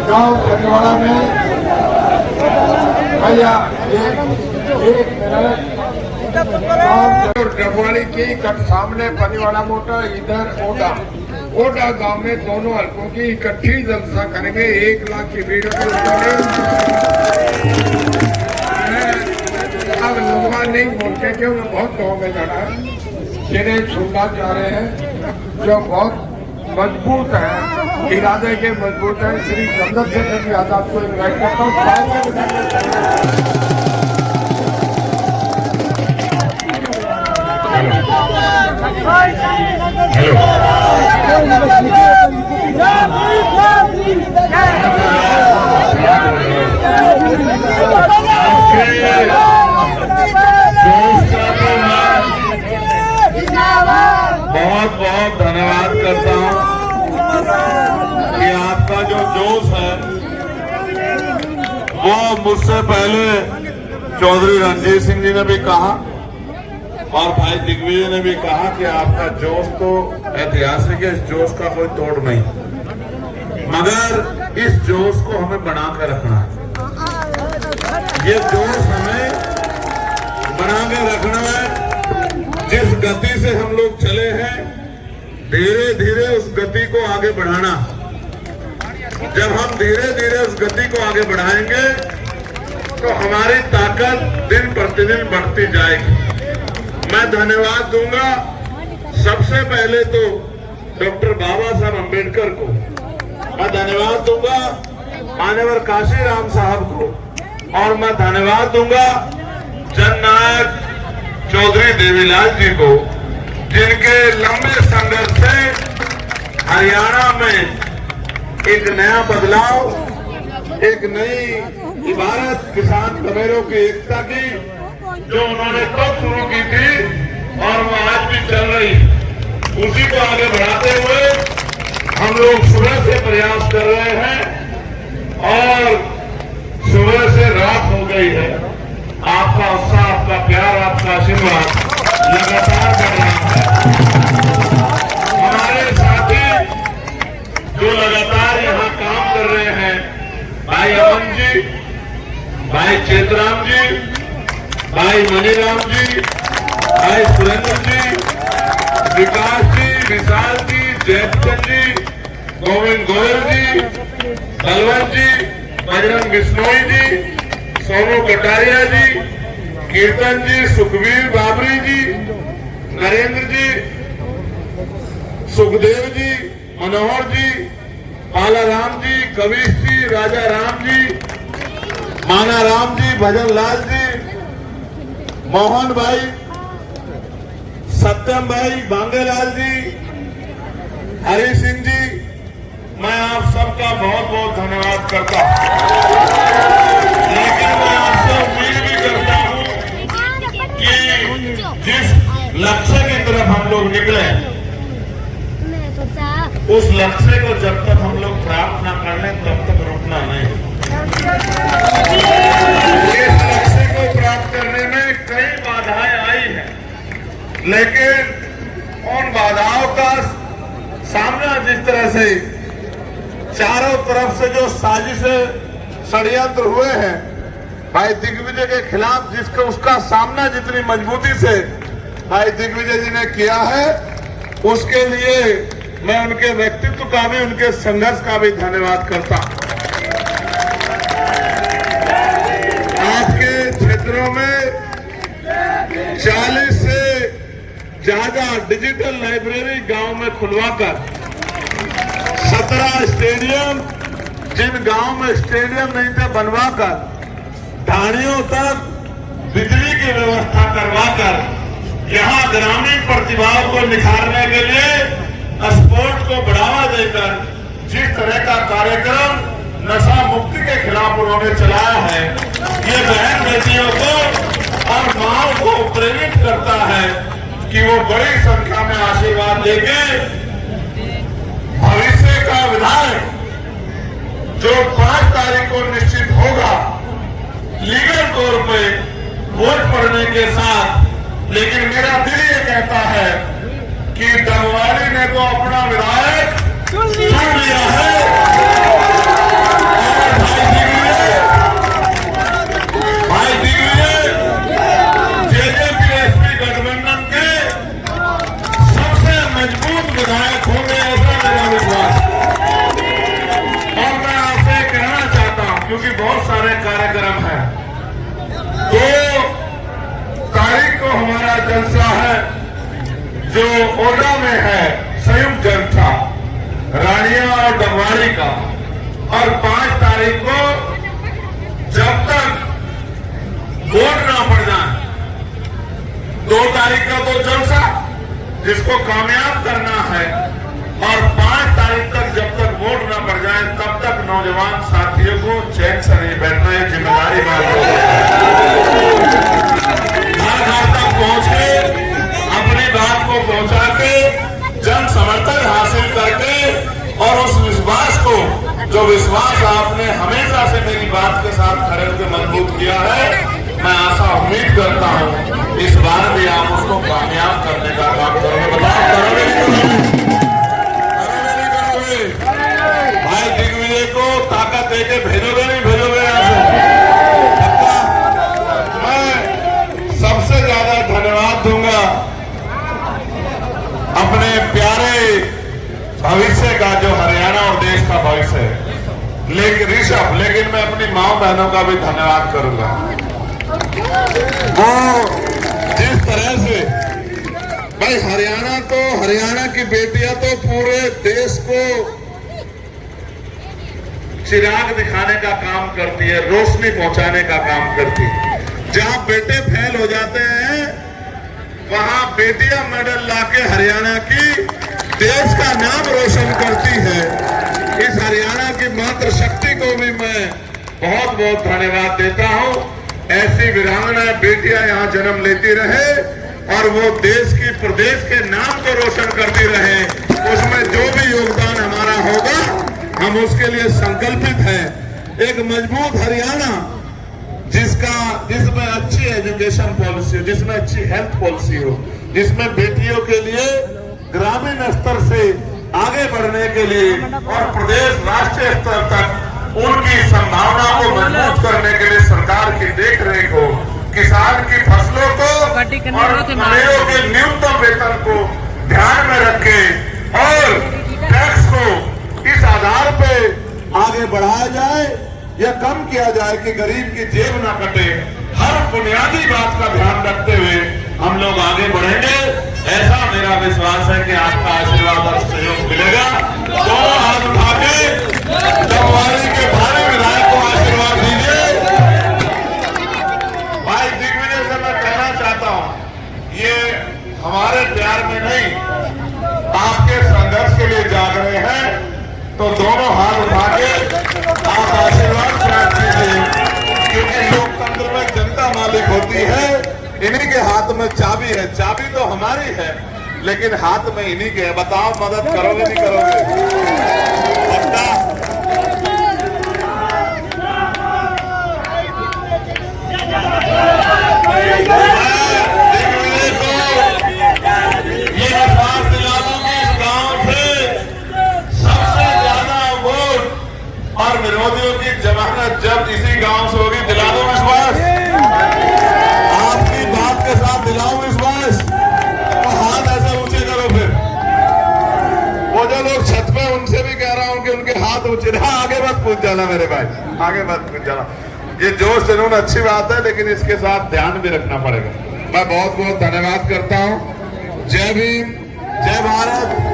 गांव पनिवाड़ा में भैया एक मिनट डबवाड़ी की सामने पनिवाड़ा मोटा इधर ओडा गांव में दोनों हल्कों की इकट्ठी जलसा करेंगे। 1 लाख की भीड़ अब लोगों नहीं बोलते क्योंकि बहुत गाँव में जाना है जिन्हें सुनना चाह रहे हैं जो बहुत मजबूत है, इरादे के मजबूत है। श्री चंद्रशेखर आजाद को इन्वाइट करता हूँ। बहुत बहुत धन्यवाद करता हूं कि आपका जो जोश है वो मुझसे पहले चौधरी रणजीत सिंह जी ने भी कहा और भाई दिग्विजय ने भी कहा कि आपका जोश तो ऐतिहासिक है, इस जोश का कोई तोड़ नहीं, मगर इस जोश को हमें बना कर रखना है। ये जोश हमें बना के रखना है। जिस गति से हम लोग चले हैं धीरे धीरे उस गति को आगे बढ़ाना। जब हम धीरे धीरे उस गति को आगे बढ़ाएंगे तो हमारी ताकत दिन प्रतिदिन बढ़ती जाएगी। मैं धन्यवाद दूंगा सबसे पहले तो डॉक्टर बाबा साहब अम्बेडकर को, मैं धन्यवाद दूंगा मान्यवर काशीराम साहब को, और मैं धन्यवाद दूंगा जननायक चौधरी देवीलाल जी को, जिनके लंबे संघर्ष से हरियाणा में एक नया बदलाव, एक नई इबारत किसान कमेरों की एकता की जो उन्होंने तब शुरू की थी और वो आज भी चल रही, उसी को आगे बढ़ाते हुए हम लोग सुबह से प्रयास कर रहे हैं और सुबह से रात हो गई है। आपका उत्साह, आपका प्यार, आपका आशीर्वाद लगातार बढ़ रहा है। हमारे साथी जो लगातार यहाँ काम कर रहे हैं, भाई अमन जी, भाई चेतराम जी, भाई मनीराम जी, भाई सुरेंद्र जी, विकास जी, विशाल जी, जयचंद जी, गोविंद गोयल जी, बलवंत जी, बजरंग बिश्नोई जी, सोनू कटारिया जी, कीर्तन जी, सुखवीर बाबरी जी, नरेंद्र जी, सुखदेव जी, मनोहर जी, पाला राम जी, कविश जी, राजा राम जी, माना राम जी, भजन लाल जी, मोहन भाई, सत्यम भाई, बांगेलाल जी, हरि सिंह जी, मैं आप सबका बहुत बहुत धन्यवाद करता हूं। लेकिन मैं आपसे उम्मीद भी करता हूं कि जिस लक्ष्य की तरफ हम लोग निकले, उस लक्ष्य को जब तक हम लोग प्राप्त ना कर लें तब तक रुकना नहीं। इस लक्ष्य को प्राप्त करने में कई बाधाएं आई हैं, लेकिन उन बाधाओं का सामना जिस तरह से चारों तरफ से जो साजिशें षड्यंत्र हुए हैं भाई दिग्विजय के खिलाफ, जिसका उसका सामना जितनी मजबूती से भाई दिग्विजय जी ने किया है, उसके लिए मैं उनके व्यक्तित्व का भी, उनके संघर्ष का भी धन्यवाद करता हूं। आपके क्षेत्रों में 40 से ज्यादा डिजिटल लाइब्रेरी गांव में खुलवाकर 17 स्टेडियम, जिन गांव में स्टेडियम नहीं थे बनवाकर, ढाणियों तक बिजली की व्यवस्था करवाकर यहां ग्रामीण प्रतिभाओं को निखारने के लिए स्पोर्ट को बढ़ावा देकर जिस तरह का कार्यक्रम नशा मुक्ति के खिलाफ उन्होंने चलाया है, ये बहन बेटियों को और माओ को प्रेरित करता है कि वो बड़ी संख्या में आशीर्वाद देके भविष्य का विधायक जो 5 तारीख को निश्चित होगा लीगल तौर पे वोट पड़ने के साथ, लेकिन मेरा दिल ये कहता है कि डबवाड़ी ने तो अपना विधायक चुन लिया है बहुत सारे कार्यक्रम हैं। 2 तारीख को हमारा जलसा है जो ओडा में है, संयुक्त जलसा रानिया और डगवाड़ी का। और 5 तारीख को जब तक वोट ना पड़ जाए, 2 तारीख का तो जलसा जिसको कामयाब करना है, और 5 तारीख तक जब तक वोट ना पड़ जाए तब तक नौजवान साथियों को चैन से नहीं बैठना है। जिम्मेदारी घर घर तक पहुंच के अपनी बात को पहुंचा के जन समर्थन हासिल करके, और उस विश्वास को, जो विश्वास आपने हमेशा से मेरी बात के साथ खड़े होकर मजबूत किया है, मैं आशा उम्मीद करता हूं इस बार भी आप उसको कामयाब करने का काम करोगे। बताओ करोगे नहीं करोगे? भाई दिग्विजय को ताकत देके भेजोगे नहीं भेजोगे? मैं सबसे ज्यादा धन्यवाद दूंगा अपने प्यारे भविष्य का, जो हरियाणा और देश का भविष्य है, लेकिन मैं अपनी माँ बहनों का भी धन्यवाद करूंगा। वो जिस तरह से भाई हरियाणा की बेटियां तो पूरे देश को चिराग दिखाने का काम करती है, रोशनी पहुंचाने का काम करती है। जहां बेटे फेल हो जाते हैं वहां बेटियां मेडल लाके हरियाणा की देश का नाम रोशन करती है। इस हरियाणा की मातृ शक्ति को भी मैं बहुत बहुत धन्यवाद देता हूं। ऐसी वीरांगना बेटियां यहां जन्म लेती रहे और वो देश की, प्रदेश के नाम को रोशन करती रहे। उसमें जो भी योगदान हमारा होगा हम उसके लिए संकल्पित हैं। एक मजबूत हरियाणा जिसमें अच्छी एजुकेशन पॉलिसी हो, जिसमें अच्छी हेल्थ पॉलिसी हो, जिसमें बेटियों के लिए ग्रामीण स्तर से आगे बढ़ने के लिए और प्रदेश राष्ट्रीय स्तर तक उनकी संभावना को मजबूत करने के लिए सरकार की देखरेख हो, किसान की फसलों को और किसानों के न्यूनतम वेतन को ध्यान में रखे और टैक्स को इस आधार पे आगे बढ़ाया जाए या कम किया जाए कि गरीब की जेब ना कटे। हर बुनियादी बात का ध्यान रखते हुए हम लोग आगे बढ़ेंगे। ऐसा मेरा विश्वास है कि आपका आशीर्वाद और सहयोग मिलेगा। दोनों हाथ उठा के डगवाड़ी के भारे विधायक को आशीर्वाद दीजिए। भाई दिग्विजय से मैं कहना चाहता हूं, ये हमारे प्यार में नहीं, आपके संघर्ष के लिए जाग रहे हैं, तो दोनों हाथ उठा के आप आशीर्वाद प्राप्त कीजिए। क्योंकि लोकतंत्र में जनता मालिक होती है, इन्हीं के हाथ में चाबी है। चाबी तो हमारी है लेकिन हाथ में इन्हीं के है। बताओ मदद करोगे नहीं करोगे? पक्का? ये विश्वास दिला दूंगी इस गांव से सबसे ज्यादा वोट और विरोधियों की जमानत जब इसी गांव से होगी। दिला दो विश्वास, आपकी बात के साथ दिलाऊं विश्वास। तो हाथ ऐसे ऊंचे करो। फिर वो जो लोग छत पे, उनसे भी कह रहा हूं कि उनके हाथ ऊंचे। आगे मत पूछ जाना मेरे भाई, आगे मत पूछ जाना। ये जोश जुनून अच्छी बात है लेकिन इसके साथ ध्यान भी रखना पड़ेगा। मैं बहुत बहुत धन्यवाद करता हूं। जय भीम, जय भारत।